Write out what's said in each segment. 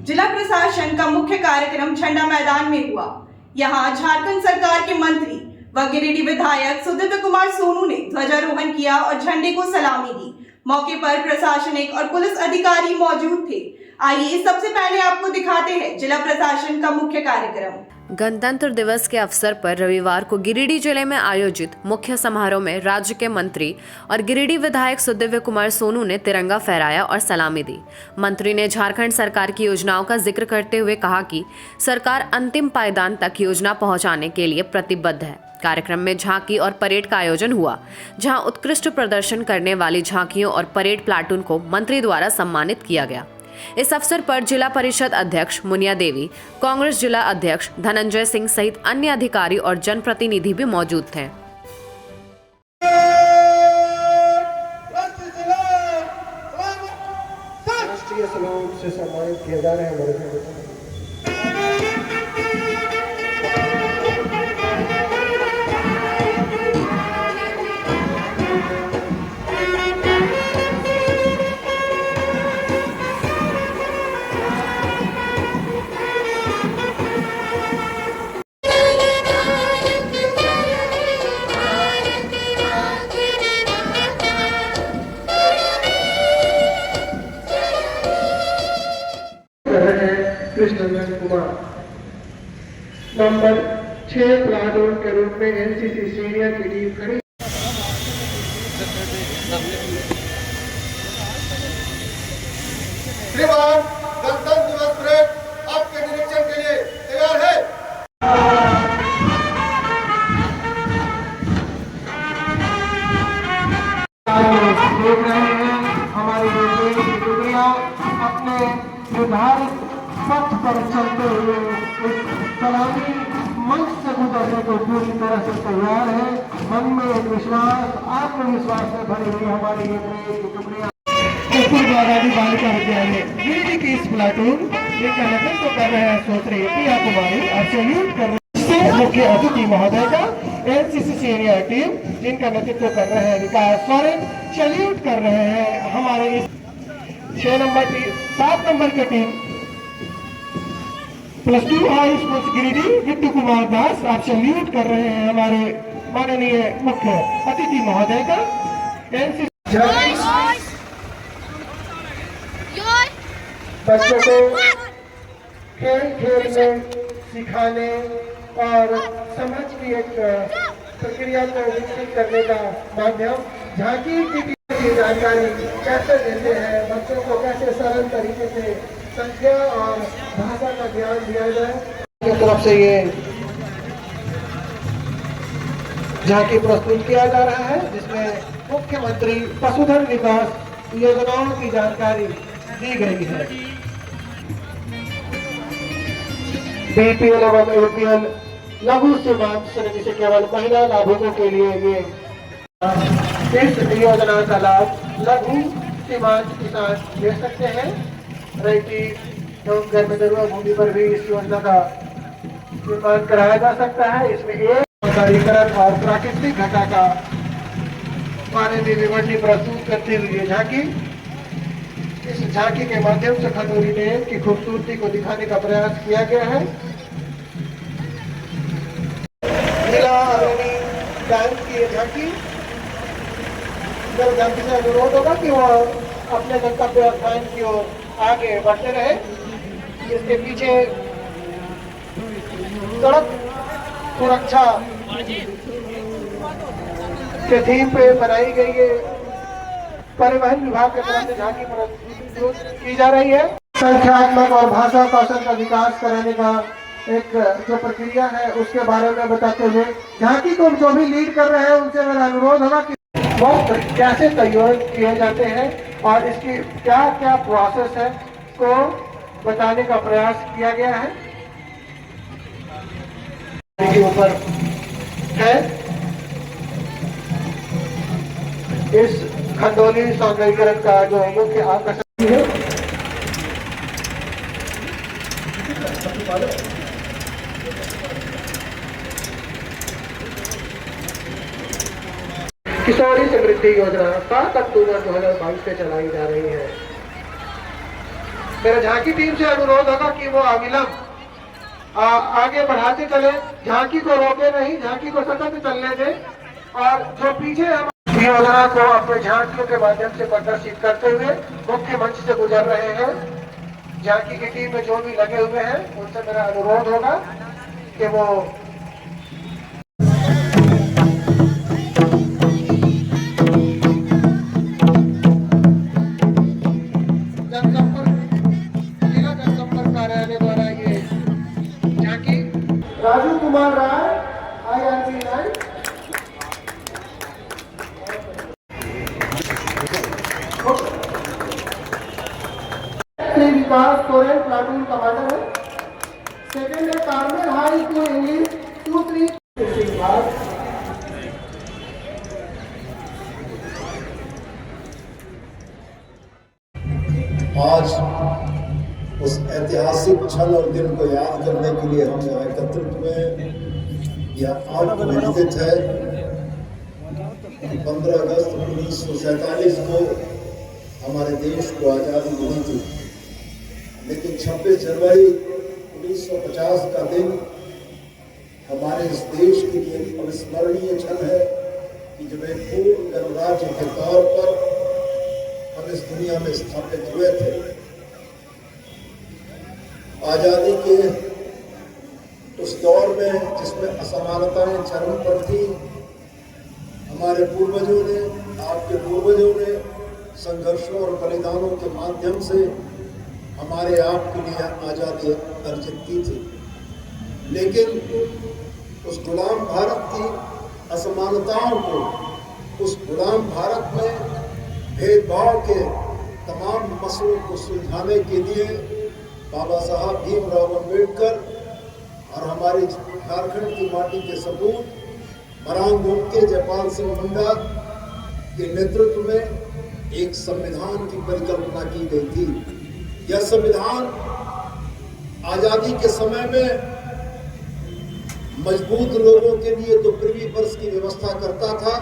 जिला प्रशासन का मुख्य कार्यक्रम झंडा मैदान में हुआ। यहां झारखंड सरकार के मंत्री व गिरिडीह विधायक सुदीव्य कुमार सोनू ने ध्वजारोहण किया और झंडे को सलामी दी। मौके पर प्रशासनिक और पुलिस अधिकारी मौजूद थे। आइए सबसे पहले आपको दिखाते हैं जिला प्रशासन का मुख्य कार्यक्रम। गणतंत्र दिवस के अवसर पर रविवार को गिरिडीह जिले में आयोजित मुख्य समारोह में राज्य के मंत्री और गिरिडीह विधायक सुदीव्य कुमार सोनू ने तिरंगा फहराया और सलामी दी। मंत्री ने झारखंड सरकार की योजनाओं का जिक्र करते हुए कहा कि सरकार अंतिम पायदान तक योजना पहुंचाने के लिए प्रतिबद्ध है। कार्यक्रम में झांकी और परेड का आयोजन हुआ, जहां उत्कृष्ट प्रदर्शन करने वाली झांकियों और परेड प्लाटून को मंत्री द्वारा सम्मानित किया गया। इस अवसर पर जिला परिषद अध्यक्ष मुनिया देवी, कांग्रेस जिला अध्यक्ष धनंजय सिंह सहित अन्य अधिकारी और जनप्रतिनिधि भी मौजूद थे। राष्ट्रीय सलाम से सम्मानित किए जा रहे हैं। कृष्णनंदन कुमार नंबर 6 प्लाटून के रूप में एनसीसी सीनियर की टीम खड़ी। श्रीमान गणतंत्र दिवस परेड आपके निरीक्षण के लिए तैयार है। देख रहे हैं हमारी टुकड़ियां अपने निर्धारित पथ पर चलते हुए इस सलामी मंच से गुजरने को पूरी तरह से तैयार है। मन में एक विश्वास, आत्मविश्वास से भरी हुई हमारी ये टुकड़ियां कस्तूरबा गांधी बालिका विद्यालय गिरिडीह की इस प्लाटून जिनका नेतृत्व कर रहे हैं श्री प्रिया कुमारी और सैल्यूट कर रहे हैं मुख्य अतिथि महोदय का एनसीसी सीनियर टीम जिनका नेतृत्व कर रहे हैं विकास सोरेन, सैल्यूट कर रहे हैं हमारे इस 6 नंबर टीम 7 नंबर की team +2 high school Giridih Vittu Kumar Das, आप सैल्यूट कर रहे हैं हमारे माननीय मुख्य अतिथि महोदय का। बच्चों को खेल खेल में सिखाने और समझ की एक प्रक्रिया को विकसित करने का माध्यम झांकी की जानकारी कैसे देते हैं, बच्चों को कैसे सरल तरीके से संख्या और भाषा का ज्ञान दिया जाए की तरफ से ये झांकी प्रस्तुत किया जा रहा है, जिसमें मुख्यमंत्री पशुधन विकास योजनाओं की जानकारी दी गई है। बीपीएल एवं एपीएल लघु सीमांत श्रेणी से केवल महिला लाभुकों के लिए ये इस योजना का लाभ लघु सीमांत किसान ले सकते हैं। रैती एवं गर्भजरुआ भूमि पर भी इस योजना का निर्माण कराया जा सकता है। इसमें एक सौंदर्यीकरण और प्राकृतिक घटा का बारे में विवरणी प्रस्तुत करते हुए झांकी, इस झांकी के माध्यम से खंडोरी डैम की खूबसूरती को दिखाने का प्रयास किया गया है। जिला बैंक की झांकी जब झांकी से अनुरोध होगा कि वो अपने गंतव्य स्थान की ओर आगे बढ़ते रहे। इसके पीछे सड़क सुरक्षा के थीम पे बनाई गई है परिवहन विभाग की तरफ से झांकी प्रस्तुत की जा रही है। संख्यात्मक और भाषा कौशल का विकास कराने का एक जो प्रक्रिया है उसके बारे में बताते हुए झांकी को जो भी लीड कर रहे हैं उनसे मेरा अनुरोध होगा कि वस्त्र कैसे तैयार किए जाते हैं और इसकी क्या क्या प्रोसेस है को बताने का प्रयास किया गया है। के ऊपर है इस खंडोली सौंदर्यीकरण का जो मुख्य आकर्षण है। किशोरी समृद्धि योजना 7 अक्टूबर 2022 से चलाई जा रही है। मेरे झांकी टीम से अनुरोध होगा कि वो अविलंब आगे बढ़ाते चले, झांकी को रोके नहीं, झांकी को सतत चलने दे। और जो पीछे हम योजना को अपने झांकियों के माध्यम से प्रदर्शित करते हुए मुख्य मंच से गुजर रहे हैं, झांकी की टीम में जो भी लगे हुए हैं उनसे मेरा अनुरोध होगा कि वो जिला जनसंपर्क कार्यालय द्वारा ये झांकी राजू कुमार राय IRB 9 श्री विकास सोरेन प्लाटून कमांडर है। सेकेंड है कार्मेल हाई स्कूल इंग्लिश 2-3 आज उस ऐतिहासिक क्षण और दिन को याद करने के लिए हम यहाँ एकत्रित हुए। यह आत्मनिर्मित है कि 15 अगस्त 1947 को हमारे देश को आज़ादी मिली थी, लेकिन 26 जनवरी 1950 का दिन हमारे इस देश के लिए अविस्मरणीय क्षण है कि जब एक पूर्ण गणराज्य के तौर पर हम इस दुनिया में स्थापित हुए थे। आज़ादी के उस दौर में जिसमें असमानताएं चरम पर थी, हमारे पूर्वजों ने, आपके पूर्वजों ने संघर्षों और बलिदानों के माध्यम से हमारे आप के लिए आज़ादी अर्जित की थी। लेकिन उस गुलाम भारत की असमानताओं को, उस गुलाम भारत में भेदभाव के तमाम मसलों को सुलझाने के लिए बाबा साहब भीमराव अम्बेडकर और हमारी झारखंड की माटी के सपूत मरांग के जयपाल सिंह मुंडा के नेतृत्व में एक संविधान की परिकल्पना की गई थी। यह संविधान आजादी के समय में मजबूत लोगों के लिए तो प्रिवी पर्स की व्यवस्था करता था,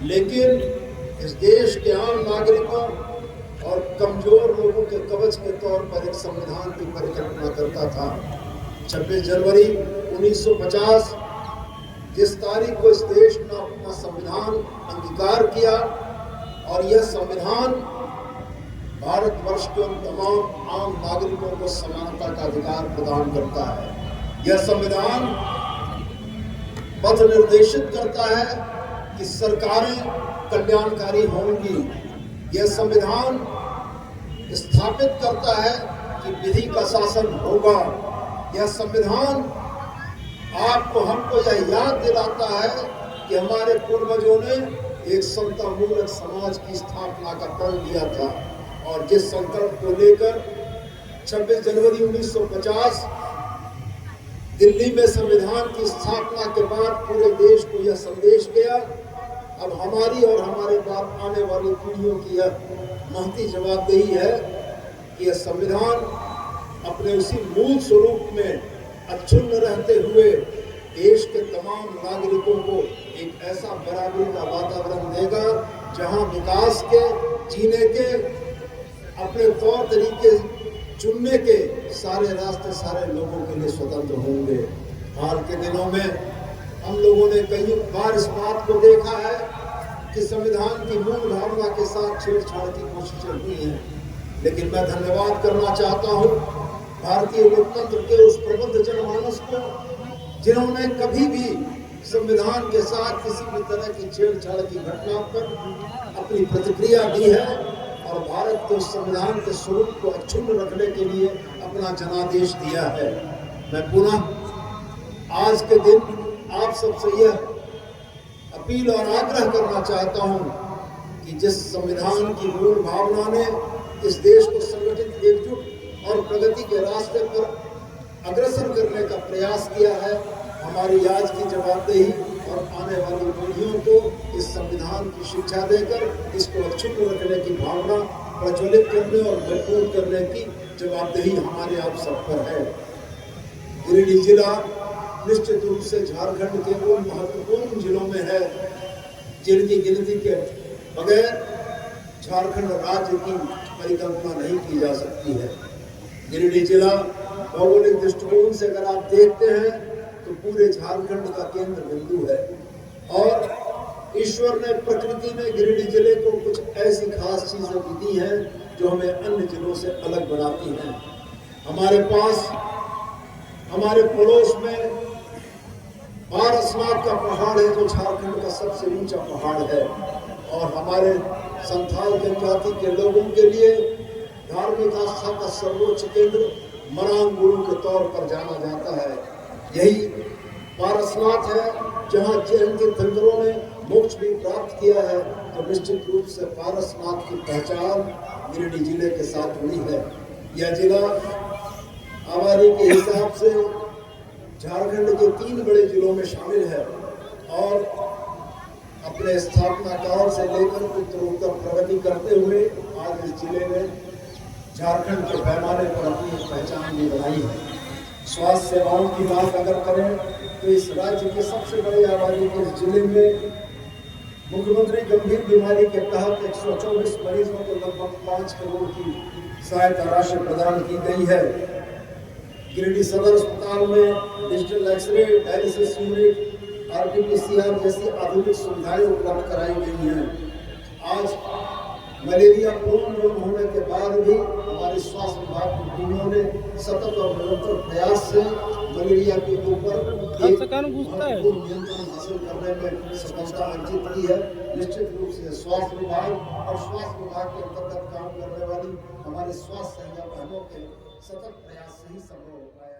लेकिन इस देश के आम नागरिकों और कमजोर लोगों के कवच के तौर पर एक संविधान की परिकल्पना करता था। 26 जनवरी 1950 जिस तारीख को इस देश ने अपना संविधान अंगीकार किया, और यह संविधान भारतवर्ष के उन तमाम आम नागरिकों को समानता का अधिकार प्रदान करता है। यह संविधान पथ निर्देशित करता है कि सरकारें कल्याणकारी होंगी। यह संविधान स्थापित करता है कि विधि का शासन होगा। यह संविधान आपको, हमको यह याद दिलाता है कि हमारे पूर्वजों ने एक समतामूलक समाज की स्थापना का प्रण लिया था, और जिस संकल्प को लेकर 26 जनवरी 1950 दिल्ली में संविधान की स्थापना के बाद पूरे देश को यह संदेश गया। अब हमारी और हमारे बाद आने वाली पीढ़ियों की यह महती जवाबदेही है कि यह संविधान अपने उसी मूल स्वरूप में अक्षुण्ण रहते हुए देश के तमाम नागरिकों को एक ऐसा बराबरी का वातावरण देगा जहां विकास के, जीने के, अपने तौर तरीके चुनने के सारे रास्ते सारे लोगों के लिए स्वतंत्र होंगे। हाल के दिनों में हम लोगों ने कई बार इस बात को देखा है कि संविधान की मूल भावना के साथ छेड़छाड़ की कोशिशें हुई हैं, लेकिन मैं धन्यवाद करना चाहता हूँ भारतीय लोकतंत्र के उस प्रबुद्ध जनमानस को जिन्होंने कभी भी संविधान के साथ किसी भी तरह की छेड़छाड़ की घटना पर अपनी प्रतिक्रिया दी है, और भारत के संविधान के स्वरूप को अक्षुण्ण रखने के लिए अपना जनादेश दिया है। मैं पुनः आज के दिन आप सबसे यह अपील और आग्रह करना चाहता हूं कि जिस संविधान की मूल भावना ने इस देश को संगठित, एकजुट और प्रगति के रास्ते पर अग्रसर करने का प्रयास किया है, हमारी आज की जवाबदेही और आने वाली पीढ़ियों को इस संविधान की शिक्षा देकर इसको अक्षुण्ण रखने की भावना प्रज्वलित करने और मजबूत करने की जवाबदेही हमारे आप सब पर है। गिरिडीह जिला निश्चित रूप से झारखंड के उन महत्वपूर्ण जिलों में है जिनकी गिनती के बगैर झारखंड राज्य की परिकल्पना नहीं की जा सकती है। गिरिडीह जिला भौगोलिक दृष्टिकोण से अगर आप देखते हैं तो पूरे झारखंड का केंद्र बिंदु है और ईश्वर ने प्रकृति में गिरिडीह जिले को कुछ ऐसी खास चीजें भी दी हैं जो हमें अन्य जिलों से अलग बनाती हैं। हमारे पास हमारे पड़ोस में पारसनाथ का पहाड़ है जो झारखंड का सबसे ऊंचा पहाड़ है और हमारे संथाल जनजाति के लोगों के लिए धार्मिक आस्था का सर्वोच्च केंद्र मरांग गुरु के तौर पर जाना जाता है। यही पारसनाथ है जहां जैन तीर्थंकरों ने मोक्ष भी प्राप्त किया है, तो निश्चित रूप से पारसनाथ की पहचान गिरिडीह जिले के साथ हुई है। यह जिला आबादी के हिसाब से झारखंड के 3 बड़े जिलों में शामिल है और अपने स्थापना काल से लेकर उत्तरोत्तर प्रगति करते हुए आज इस जिले में झारखंड के पैमाने पर अपनी पहचान भी बनाई है। स्वास्थ्य सेवाओं की बात अगर करें तो इस राज्य के सबसे बड़े आबादी के इस जिले में मुख्यमंत्री गंभीर बीमारी के तहत 124 मरीजों को लगभग 5 करोड़ की सहायता राशि प्रदान की गई है। गिरिडीह सदर अस्पताल में digital x ray, dialysis unit, RT-PCR जैसी आधुनिक सुविधाएं उपलब्ध कराई गई हैं। आज मलेरिया पूर्ण रोग होने के बाद भी हमारे स्वास्थ्य विभाग की टीमों ने सतत और निरंतर प्रयास से मलेरिया के ऊपर नियंत्रण हासिल करने में सफलता अर्जित की है। निश्चित रूप से स्वास्थ्य विभाग और स्वास्थ्य विभाग के अंतर्गत काम करने वाली हमारे स्वास्थ्य सहयोगी बहनों के सतत प्रयास से ही संभव हो पाया।